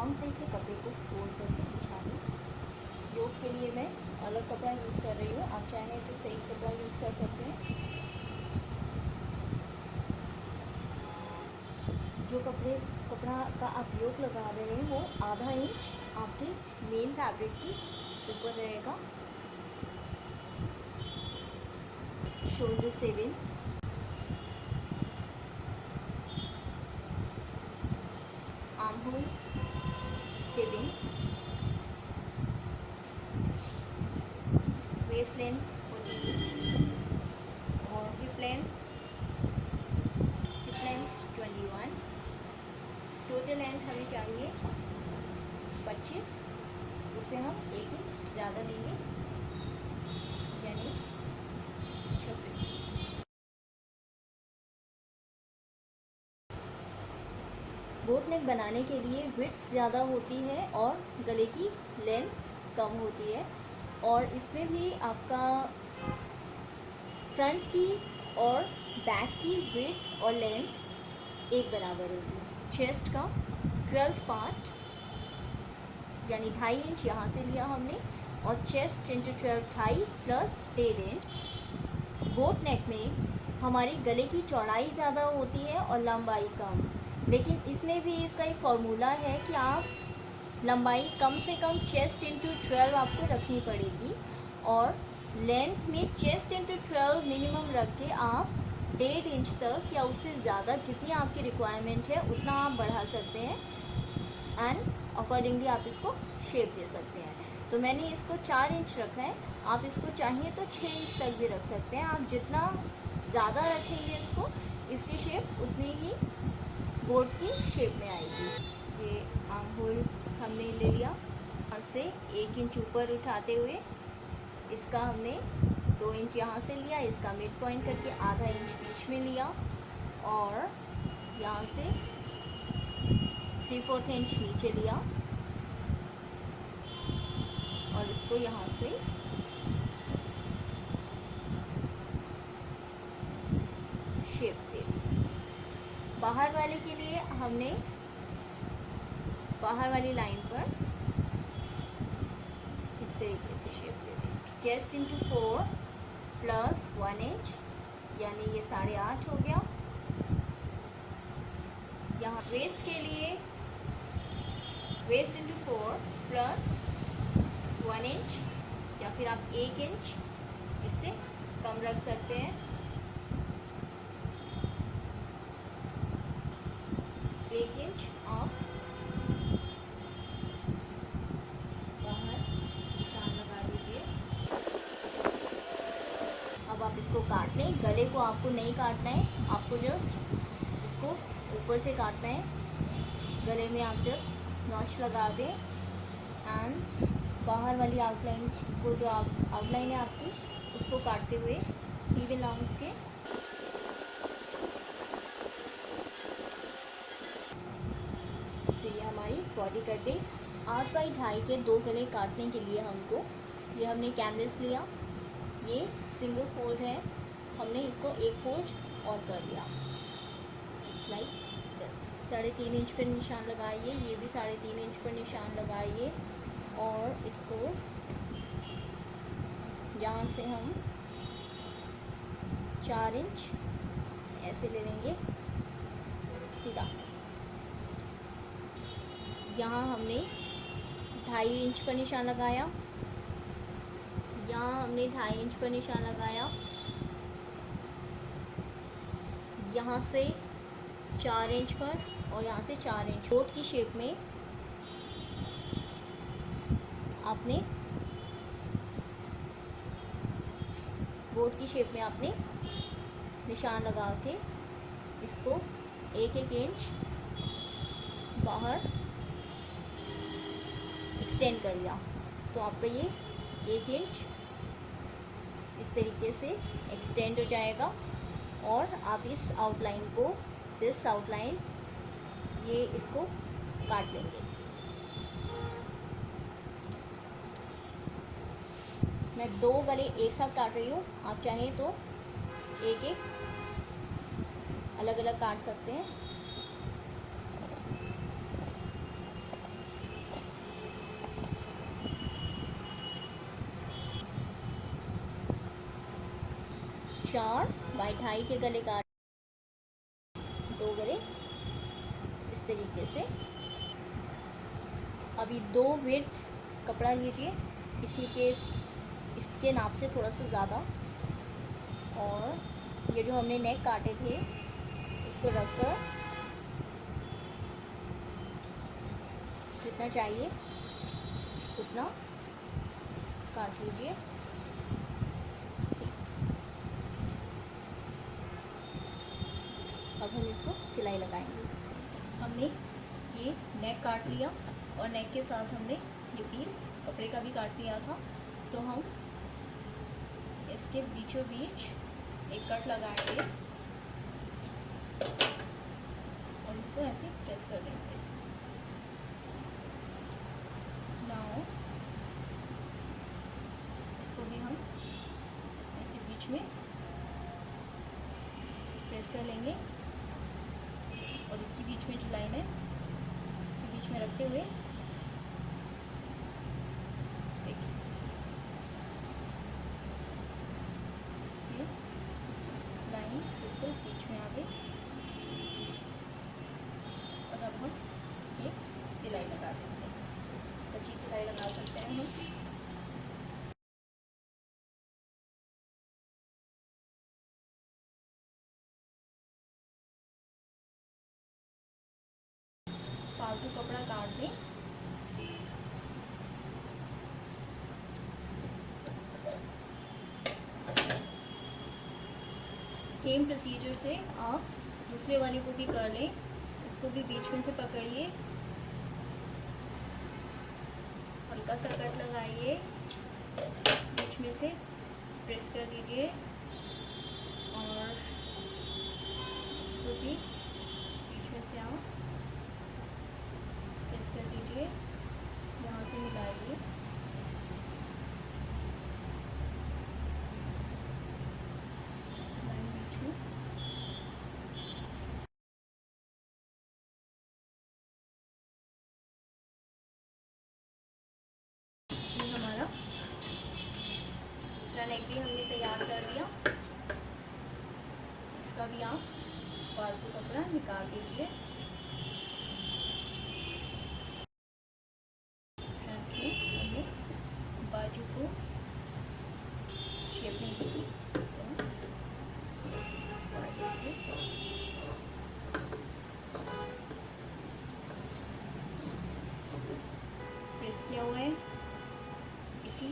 आराम से इसे कपड़े को फोल्ड करके बिछा लें। योक के लिए मैं अलग कपड़ा यूज़ कर रही हूँ, आप चाहें तो सही कपड़ा यूज़ कर सकते हैं। जो कपड़ा का आप योक लगा रहे हैं वो आधा इंच आपके मेन फैब्रिक की ऊपर रहेगा। Shoulder 7, arm hole 7, waist length 14 और हिप लेंथ 21। टोटल लेंथ हमें चाहिए 25, उससे हम 1 इंच ज़्यादा लेंगे यानी 26। बोट नेक बनाने के लिए विड्थ ज़्यादा होती है और गले की लेंथ कम होती है, और इसमें भी आपका फ्रंट की और बैक की विड्थ और लेंथ एक बराबर होगी। चेस्ट का 12th पार्ट यानी 2.5 इंच यहाँ से लिया हमने, और chest into 12 2.5 plus 1.5 inch. Boat नेक में हमारी गले की चौड़ाई ज़्यादा होती है और लंबाई कम, लेकिन इसमें भी इसका एक फॉर्मूला है कि आप लंबाई कम से कम चेस्ट इंटू 12 आपको रखनी पड़ेगी, और लेंथ में चेस्ट इंटू 12 मिनिमम रख के आप 1.5 इंच तक या उससे ज़्यादा जितनी आपकी रिक्वायरमेंट है उतना आप बढ़ा सकते हैं, एंड अकॉर्डिंगली आप इसको शेप दे सकते हैं। तो मैंने इसको 4 इंच रखा है, आप इसको चाहिए तो 6 इंच तक भी रख सकते हैं। आप जितना ज़्यादा रखेंगे इसको, इसकी शेप उतनी ही बोट की शेप में आएगी। ये आर्म होल हमने ले लिया, यहाँ से 1 इंच ऊपर उठाते हुए इसका हमने 2 इंच यहाँ से लिया, इसका मिड पॉइंट करके आधा इंच बीच में लिया, और यहाँ से 3/4 इंच नीचे लिया, और इसको यहाँ से शेप दे दी। बाहर वाले के लिए हमने बाहर वाली लाइन पर इस तरीके से शेप दे दी। चेस्ट इंटू 4 प्लस 1 इंच यानी ये 8.5 हो गया। यहाँ वेस्ट के लिए वेस्ट इंटू 4 प्लस 1 इंच, या फिर आप 1 इंच इससे कम रख सकते हैं। 1 इंच आप बाहर निशान लगा दीजिए। अब आप इसको काट लें। गले को आपको नहीं काटना है, आपको जस्ट इसको ऊपर से काटना है। गले में आप जस्ट नॉच लगा दें, एंड बाहर वाली आउटलाइन को, जो आप आउटलाइन है आपकी, उसको काटते हुए इवन आर्म्स के तो ये हमारी बॉडी कटिंग 8x2.5 के 2 गले काटने के लिए हमको, ये हमने कैनवस लिया, ये सिंगल फोल्ड है, हमने इसको एक फोल्ड और कर दिया। It's like this. 3.5 इंच पर निशान लगाइए, ये भी 3.5 इंच पर निशान लगाइए, और इसको यहाँ से हम 4 इंच ऐसे ले लेंगे सीधा। यहाँ हमने 2.5 इंच पर निशान लगाया, यहाँ हमने 2.5 इंच पर निशान लगाया, यहाँ से 4 इंच पर, और यहाँ से 4 इंच। बोट की शेप में आपने निशान लगा के इसको 1-1 इंच बाहर एक्सटेंड कर लिया, तो आपका ये 1 इंच इस तरीके से एक्सटेंड हो जाएगा, और आप इस आउटलाइन को, दिस आउटलाइन, ये इसको काट लेंगे। मैं 2 गले एक साथ काट रही हूँ, आप चाहें तो एक अलग अलग काट सकते हैं। 4 बाई 2.5 के गले काट, 2 गले इस तरीके से। अभी 2 विड्थ कपड़ा लीजिए, इसके नाप से थोड़ा सा ज़्यादा, और ये जो हमने नेक काटे थे इसको रखकर जितना चाहिए उतना काट लीजिए। अब हम इसको सिलाई लगाएंगे। हमने ये नेक काट लिया और नेक के साथ हमने ये पीस कपड़े का भी काट लिया था, तो हम इसके बीचों बीच एक कट लगाएंगे और इसको ऐसे प्रेस कर देंगे। नाउ इसको भी हम ऐसे बीच में प्रेस कर लेंगे और इसके बीच में जो लाइन है इसके बीच में रखते हुए देखिए ये लाइन बिल्कुल बीच में आ गई। और अब हम एक सिलाई लगा देंगे, कच्ची सिलाई लगा सकते हैं हम। फालतू कपड़ा काट दें। सेम प्रोसीजर से आप दूसरे वाले को भी कर लें। इसको भी बीच में से पकड़िए, हल्का सा कट लगाइए, बीच में से प्रेस कर दीजिए और इसको भी बीच में से आप प्रेस कर दीजिए, यहाँ से मिलाइए। बीच में ये हमारा दूसरा नेक भी हमने तैयार कर दिया। इसका भी आप फालतू कपड़ा निकाल दीजिए। हमने बाजू को शेप नहीं दी थी, प्रेस किया हुआ है इसी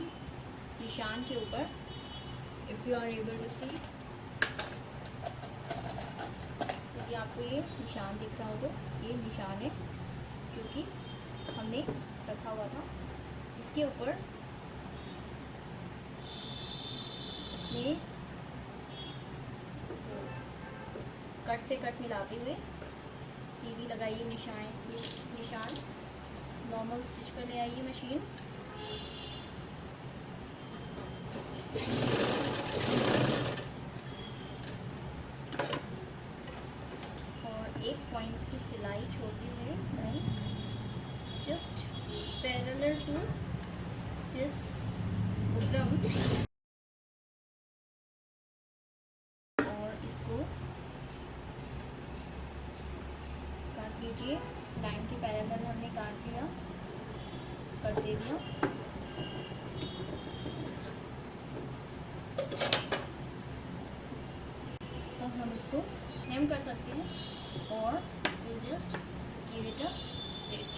निशान के ऊपर। If you are able to see, यदि आपको ये निशान दिख रहा हो तो ये निशान है जो कि हमने रखा हुआ था। इसके ऊपर अपने इसको कट से कट मिलाते हुए सीधी लगाइए निशान, नॉर्मल स्टिच पर ले आइए मशीन। और एक पॉइंट की सिलाई छोड़ते हुए line just parallel to this buckram, और इसको काट लीजिए। लाइन के पैरेलल हमने काट लिया, कट दे दिया। अब हम इसको हेम कर सकते हैं और you just give it a stitch.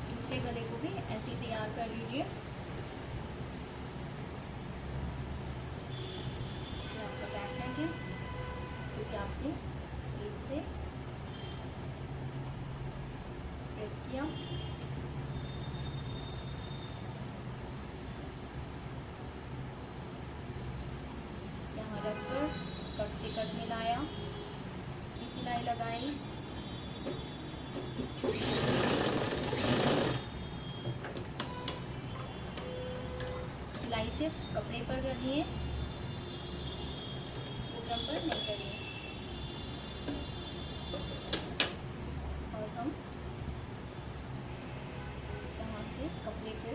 दूसरे गले को भी ऐसे ही तैयार कर लीजिए। ये आपका बैक नेक है, इसको भी आपने बीच से प्रेस किया, यहाँ रखकर कट से कट मिलाया, सिलाई लगाई। सिलाई सिर्फ कपड़े पर करनी है, बुकरम पर नहीं करनी है। और हम यहाँ से कपड़े को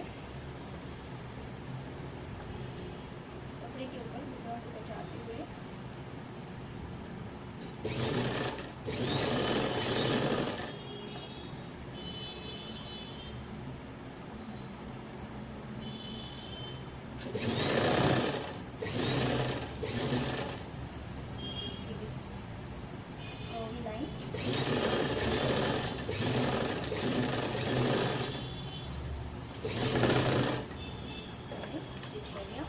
लाइन स्टिच कर दिया।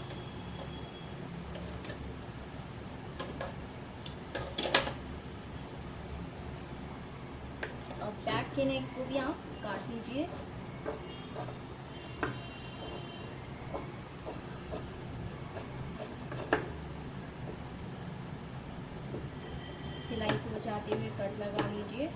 और बैक के नेक को भी आप काट लीजिए। सिलाई को बचाते हुए कट लगा लीजिए।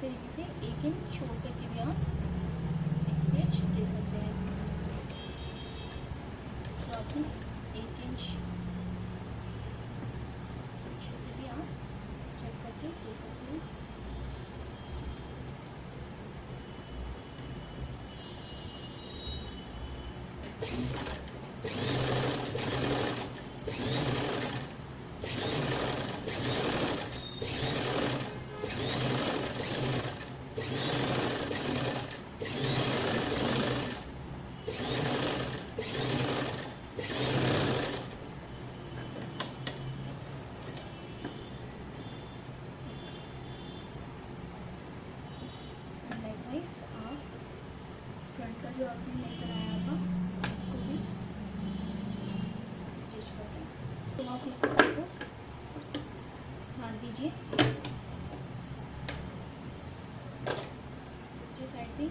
तरीके से 1 इंच छोड़ करके भी आप एक स्टिच दे सकते हैं। तो आप 1 इंच पीछे से भी आप चेक करके दे सकते हैं। आप फ्रंट का जो आपने नेक बनाया था उसको भी स्टिच कर दें। तो आप इस कपड़े को झाड़ दीजिए। दूसरी साइड भी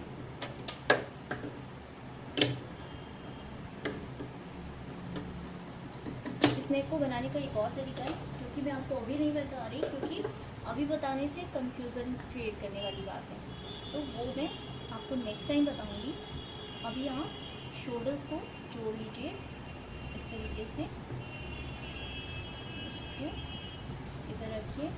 इस नेक को बनाने का एक और तरीका है जो कि मैं आपको अभी नहीं बता रही, क्योंकि अभी बताने से कंफ्यूजन क्रिएट करने वाली बात है, तो वो मैं आपको नेक्स्ट टाइम बताऊंगी। अभी आप शोल्डर्स को जोड़ लीजिए इस तरीके से। इसको इधर रखिए।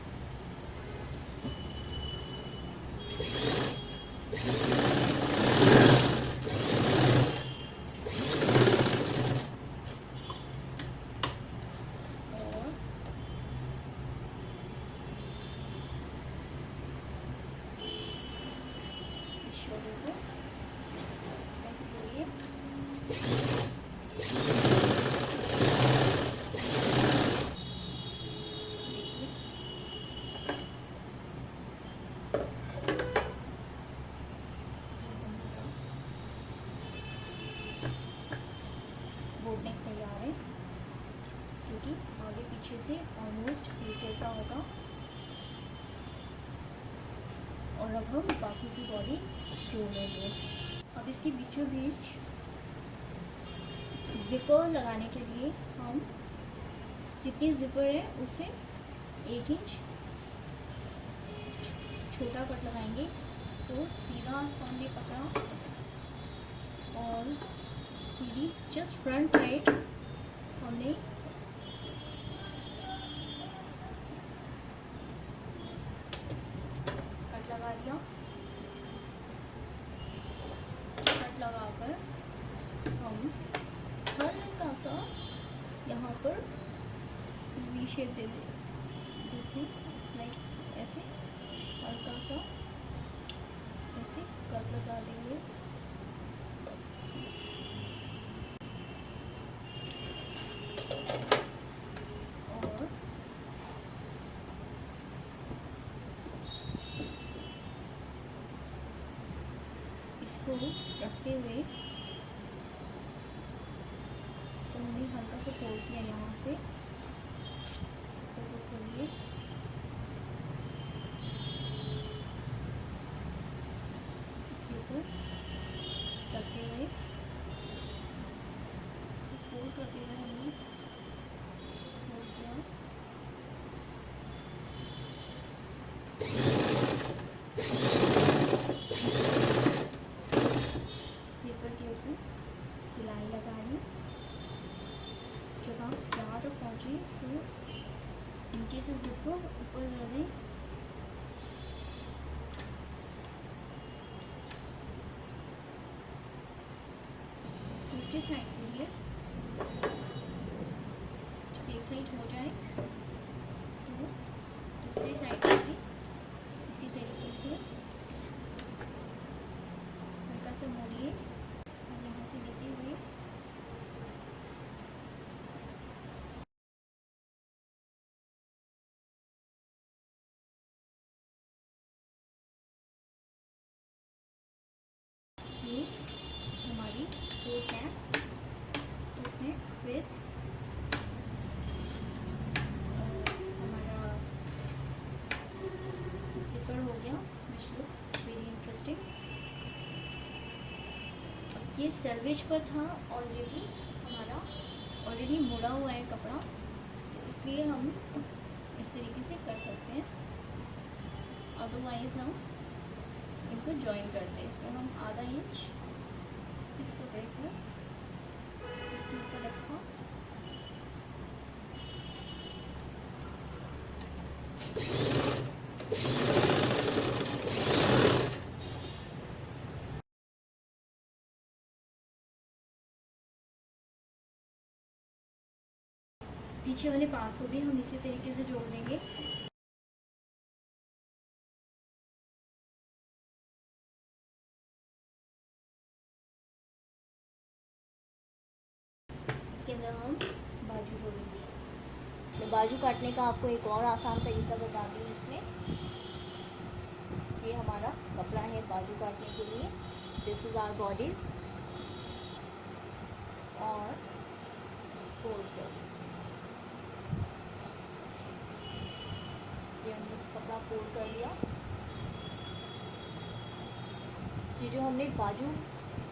शोल्डर को ऐसे जोड़िए। देखिए बोट नेक तैयार है, जो कि आगे पीछे से ऑलमोस्ट एक जैसा होगा। और अब हम बाकी की बॉडी जोड़ लेंगे। अब इसके बीचों बीच जिपर लगाने के लिए हम जितनी जिपर है उससे 1 इंच छोटा कट लगाएंगे। तो सीधा हमने पकड़ा और सीधी जस्ट फ्रंट साइड हमने कट लगा दिया। कट लगाकर हम हल्का सा यहाँ पर वी शेप दे दें, लाइक ऐसे हल्का सा ऐसे कट लगा देंगे। और इसको रखते हुए इसको हमने हल्का सा फोल्ड किया यहाँ से, खोलिए। इसके ऊपर रखते हुए फोल्ड करते हुए हमने फोल्ड किया। ज़िपर के ऊपर सिलाई लगाई। जब आप यहाँ तक पहुँचे तो नीचे से जिप को ऊपर कर दें। दूसरी साइड के लिए जब एक साइड हो जाए तो दूसरी साइड पे भी इसी तरीके से हल्का सा मोड़िए, यहाँ से लेते हुए ये हमारी कोट है विथ हमारा जिपर हो गया, विच लुक्स वेरी इंटरेस्टिंग। ये सेल्वेज पर था और ये भी हमारा ऑलरेडी मुड़ा हुआ है कपड़ा, तो इसलिए हम इस तरीके से कर सकते हैं, अदरवाइज हम इनको जॉइन करते हैं। तो हम आधा इंच इस कपड़े को इसके ऊपर रखा, पीछे वाले पार्ट को भी हम इसी तरीके से जोड़ देंगे। इसके अंदर हम बाजू जोड़ेंगे। तो बाजू काटने का आपको एक और आसान तरीका बताती हूँ इसमें। ये हमारा कपड़ा है बाजू काटने के लिए, दिस इज़ आवर बॉडीज, और फोल्ड कर लीजिए। ये हमने कपड़ा फोल्ड कर लिया। ये जो हमने बाजू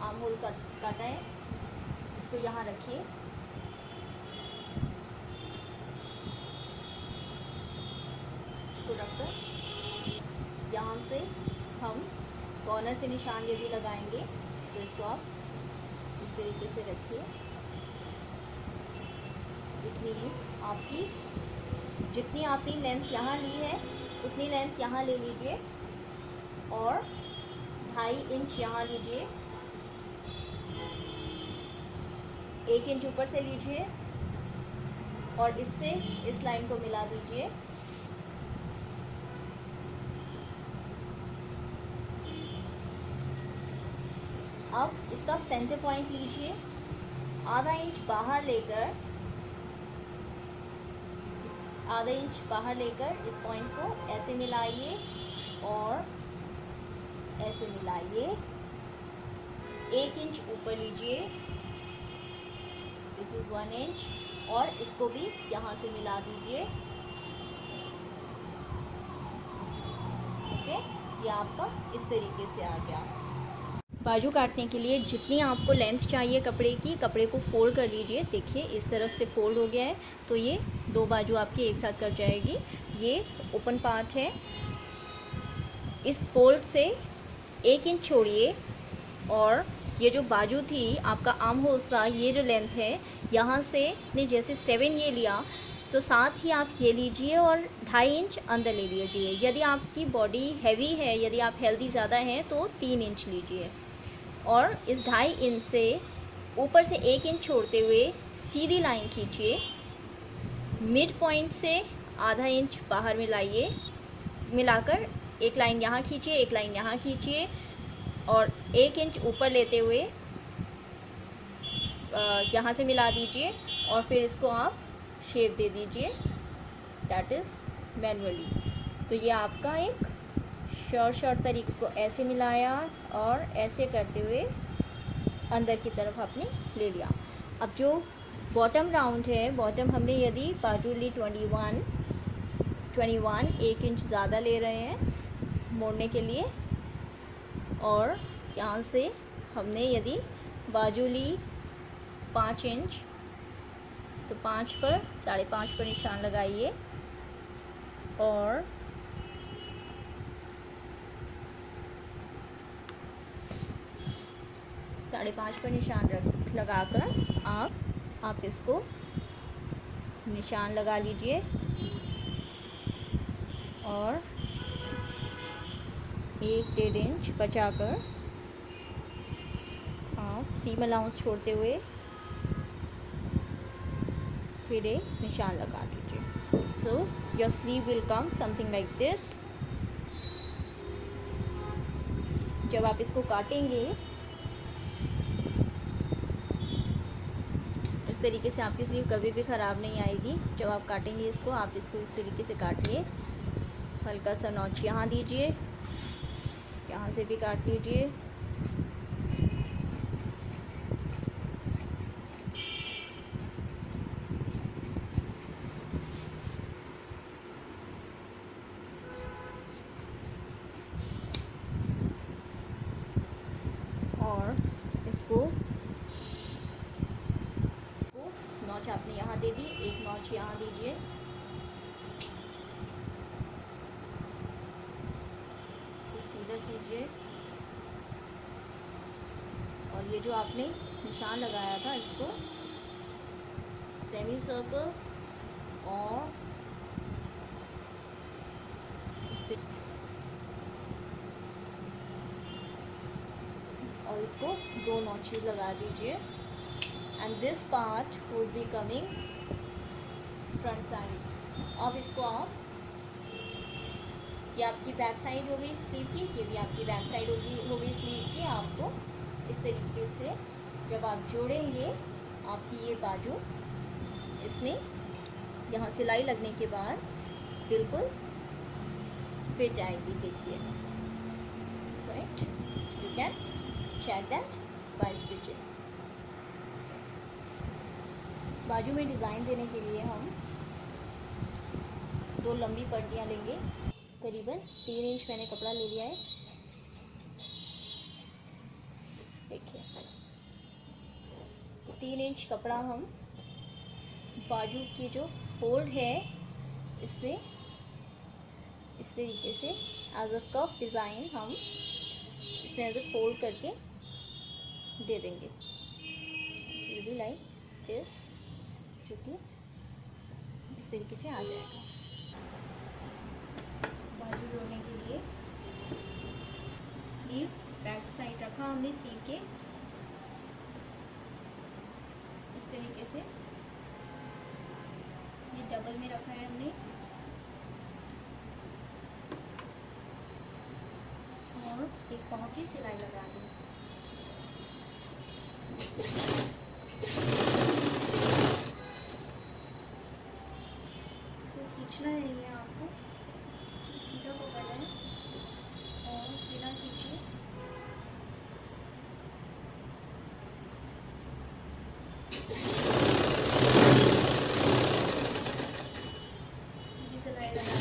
आर्म होल काटा है, इसको यहाँ रखिए। इसको रखकर यहाँ से हम कॉर्नर से निशान यदि लगाएंगे तो इसको आप इस तरीके से रखिए। इट मीन्स आपकी जितनी आपने लेंथ यहाँ ली है उतनी लेंथ यहाँ ले लीजिए और 2.5 इंच यहाँ लीजिए, 1 इंच ऊपर से लीजिए और इससे इस लाइन को मिला दीजिए। अब इसका सेंटर पॉइंट लीजिए, आधा इंच बाहर लेकर इस पॉइंट को ऐसे मिलाइए और ऐसे मिलाइए। 1 इंच ऊपर लीजिए, दिस इज 1 इंच, और इसको भी यहाँ से मिला दीजिए। ओके, ये आपका इस तरीके से आ गया। बाजू काटने के लिए जितनी आपको लेंथ चाहिए कपड़े की, कपड़े को फोल्ड कर लीजिए। देखिए इस तरफ से फोल्ड हो गया है, तो ये 2 बाजू आपकी एक साथ कट जाएगी। ये ओपन पार्ट है, इस फोल्ड से 1 इंच छोड़िए और ये जो बाजू थी आपका आर्म होल्स का, ये जो लेंथ है यहाँ से ने जैसे 7 ये लिया तो साथ ही आप ये लीजिए और 2.5 इंच अंदर ले लीजिए। यदि आपकी बॉडी हैवी है, यदि आप हेल्दी ज़्यादा हैं तो 3 इंच लीजिए और इस 2.5 इंच से ऊपर से 1 इंच छोड़ते हुए सीधी लाइन खींचिए। मिड पॉइंट से आधा इंच बाहर मिलाइए, मिलाकर एक लाइन यहाँ खींचिए, एक लाइन यहाँ खींचिए और 1 इंच ऊपर लेते हुए यहाँ से मिला दीजिए और फिर इसको आप शेप दे दीजिए, दैट इज़ मैनुअली। तो ये आपका एक शॉर्ट तरीके को ऐसे मिलाया और ऐसे करते हुए अंदर की तरफ आपने ले लिया। अब जो बॉटम राउंड है, बॉटम हमने यदि बाजू ली 21 1 इंच ज़्यादा ले रहे हैं मोड़ने के लिए, और यहाँ से हमने यदि बाजू ली 5 इंच तो 5 पर 5.5 पर निशान लगाइए और साढ़े 5 पर निशान लगाकर आप इसको निशान लगा लीजिए और 1-1.5 इंच बचाकर आप सीम अलाउंस छोड़ते हुए फिर एक निशान लगा दीजिए। So your sleeve will come something like this. जब आप इसको काटेंगे इस तरीके से आपकी स्लीव कभी भी ख़राब नहीं आएगी। जब आप काटेंगे इसको, आप इसको इस तरीके से काटिए। हल्का सा नॉच यहाँ दीजिए, यहाँ से भी काट लीजिए। और इसको नॉच आपने यहाँ दे दी, एक नॉच यहाँ दीजिए। इसको सीधा कीजिए और ये जो आपने निशान लगाया था इसको सेमी सर्कल और इसको 2 नॉचेस लगा दीजिए। And this part would be coming front side. अब इसको आप, ये आपकी बैक साइड हो गई स्लीव की, ये भी आपकी बैक साइड हो गई स्लीव की। आपको इस तरीके से जब आप जोड़ेंगे आपकी ये बाजू इसमें यहाँ सिलाई लगने के बाद बिल्कुल फिट आएगी। देखिए, right, you can check that by stitching. बाजू में डिज़ाइन देने के लिए हम 2 लंबी पट्टियाँ लेंगे। करीबन 3 इंच मैंने कपड़ा ले लिया है। देखिए 3 इंच कपड़ा हम बाजू की जो फोल्ड है इसमें इस तरीके से एज अ कफ डिज़ाइन हम इसमें एज अ फोल्ड करके दे देंगे। विल बी लाइक दिस, जो कि इस तरीके से आ जाएगा। बाजू जोड़ने के लिए स्लीव बैक साइड रखा हमने स्लीव के इस तरीके से, ये डबल में रखा है हमने और एक पाँव की सिलाई लगा दी। इसको खींचना है, ये आपको सीधा पकड़ना है और बिना खींचे सीधी सिलाई लगा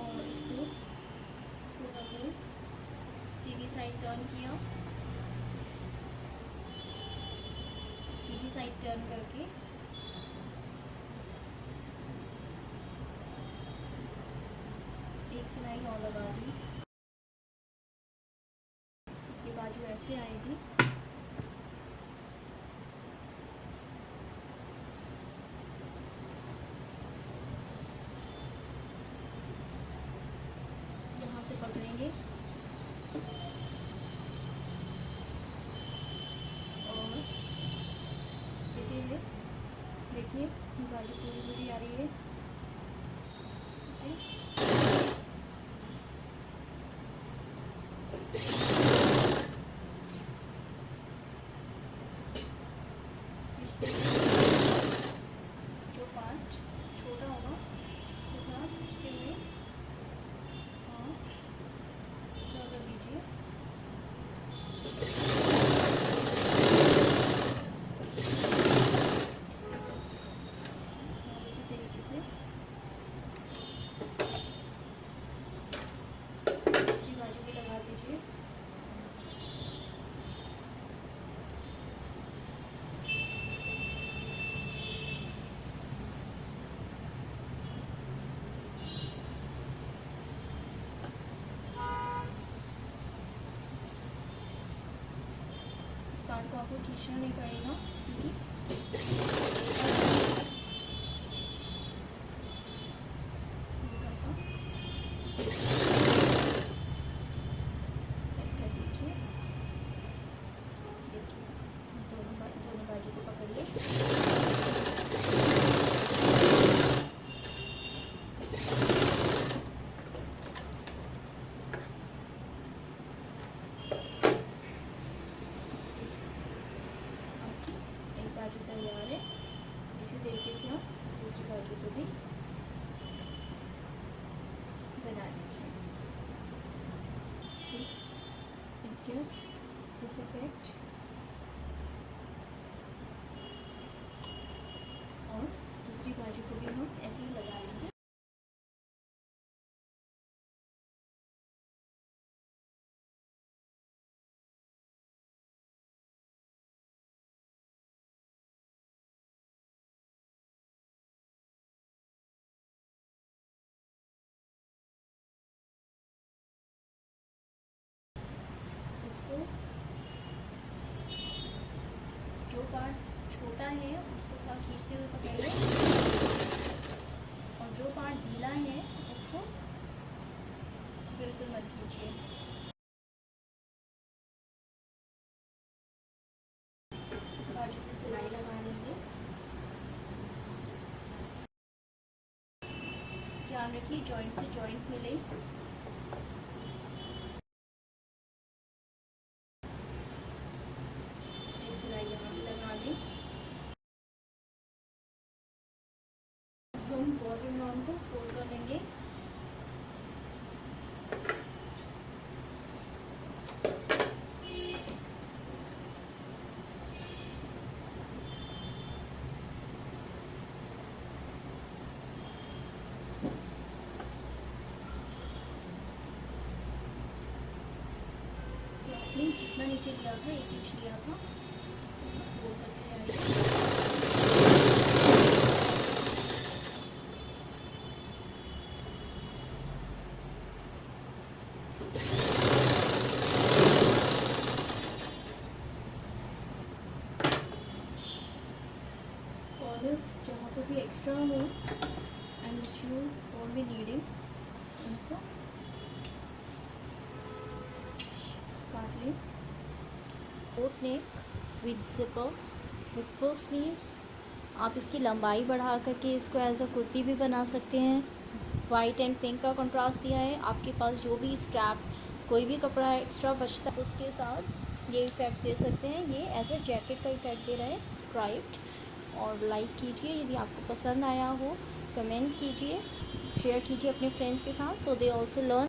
और इसको पूरा सीधी साइड टर्न किया, सीधी साइड टर्न करके एक सिलाई और लगा दी। ये बाजू ऐसे आएगी। यहाँ से पकड़ेंगे और देते हुए देखिए बाजू पूरी आ रही है। जो पार्ट छोटा होगा उसको खींचते हुए पूरा कर लीजिए। इसी तरीके से पार्ट को आपको खींचना नहीं पड़ेगा क्योंकि हल्का सा सेट कर दीजिए। देखिए दोनों बाजू को पकड़िए। बाजू तैयार है। इसी तरीके से आप दूसरी बाजू को भी बना लीजिए। See, it gives this effect। और दूसरी बाजू को भी हम ऐसे ही लगा लेंगे। जो पार्ट छोटा है उसको थोड़ा खींचते हुए पकड़िए और जो पार्ट ढीला है उसको बिल्कुल मत खींचिए। बाजू से सिलाई लगा लेंगे। ध्यान रखिए जॉइंट से जॉइंट मिले। सिलाई यहाँ भी लगा दें। हम बॉटम राउंड को फोल्ड कर लेंगे। आपने जितना नीचे लिया था 1 इंच लिया था, फोल्ड करते जाइए। कॉर्नर्स जहाँ पर भी एक्स्ट्रा हो and which you won't be needing उनको काट लें। Coat neck with zipper with full sleeves. आप इसकी लंबाई बढ़ा करके इसको एज अ कुर्ती भी बना सकते हैं। वाइट एंड पिंक का कंट्रास्ट दिया है। आपके पास जो भी स्क्रैप कोई भी कपड़ा एक्स्ट्रा बचता है उसके साथ ये इफ़ेक्ट दे सकते हैं। ये एज अ जैकेट का इफ़ेक्ट दे रहा है। सब्सक्राइब और लाइक कीजिए। यदि आपको पसंद आया हो कमेंट कीजिए, शेयर कीजिए अपने फ्रेंड्स के साथ सो दे ऑल्सो लर्न।